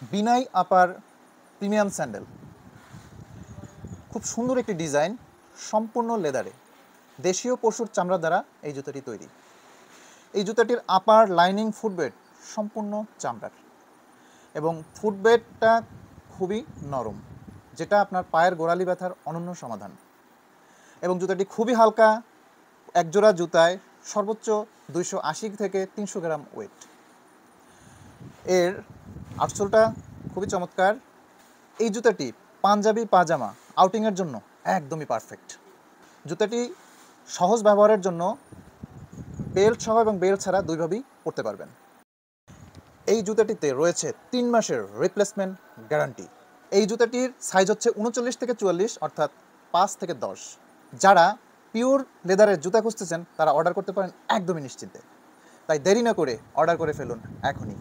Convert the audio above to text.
বিনাই আপার premium sandal, খুব সুন্দর একটি ডিজাইন, সম্পূর্ণ লেদারে, দেশীয় পশুর চামড়া দ্বারা এই জুতাটি তৈরি। এই জুতাটির আপার লাইনিং ফুটবেড সম্পূর্ণ চামড়ার এবং ফুটবেডটা খুবই নরম, যেটা আপনার পায়ের গোড়ালি ব্যথার অনন্য সমাধান। এবং জুতাটি খুবই হালকা, একজোড়া জুতায় সর্বোচ্চ 280 থেকে 300 গ্রাম ওয়েট। এর আউটসোলটা খুবই চমৎকার। এই জুতাটি পাঞ্জাবি পাজামা আউটিংয়ের জন্য একদমই পারফেক্ট। জুতাটি সহজ ব্যবহারের জন্য বেল্ট সহ এবং বেল্ট ছাড়া দুইভাবেই পরতে পারবেন। এই জুতাটিতে রয়েছে 3 মাসের রিপ্লেসমেন্ট গ্যারান্টি। এই জুতাটির সাইজ হচ্ছে 39 থেকে 44, অর্থাৎ 5 থেকে 10। যারা পিওর লেদারের জুতা খুঁজতেছেন তারা অর্ডার করতে পারেন একদমই নিশ্চিন্তে। তাই দেরি না করে অর্ডার করে ফেলুন এখনই।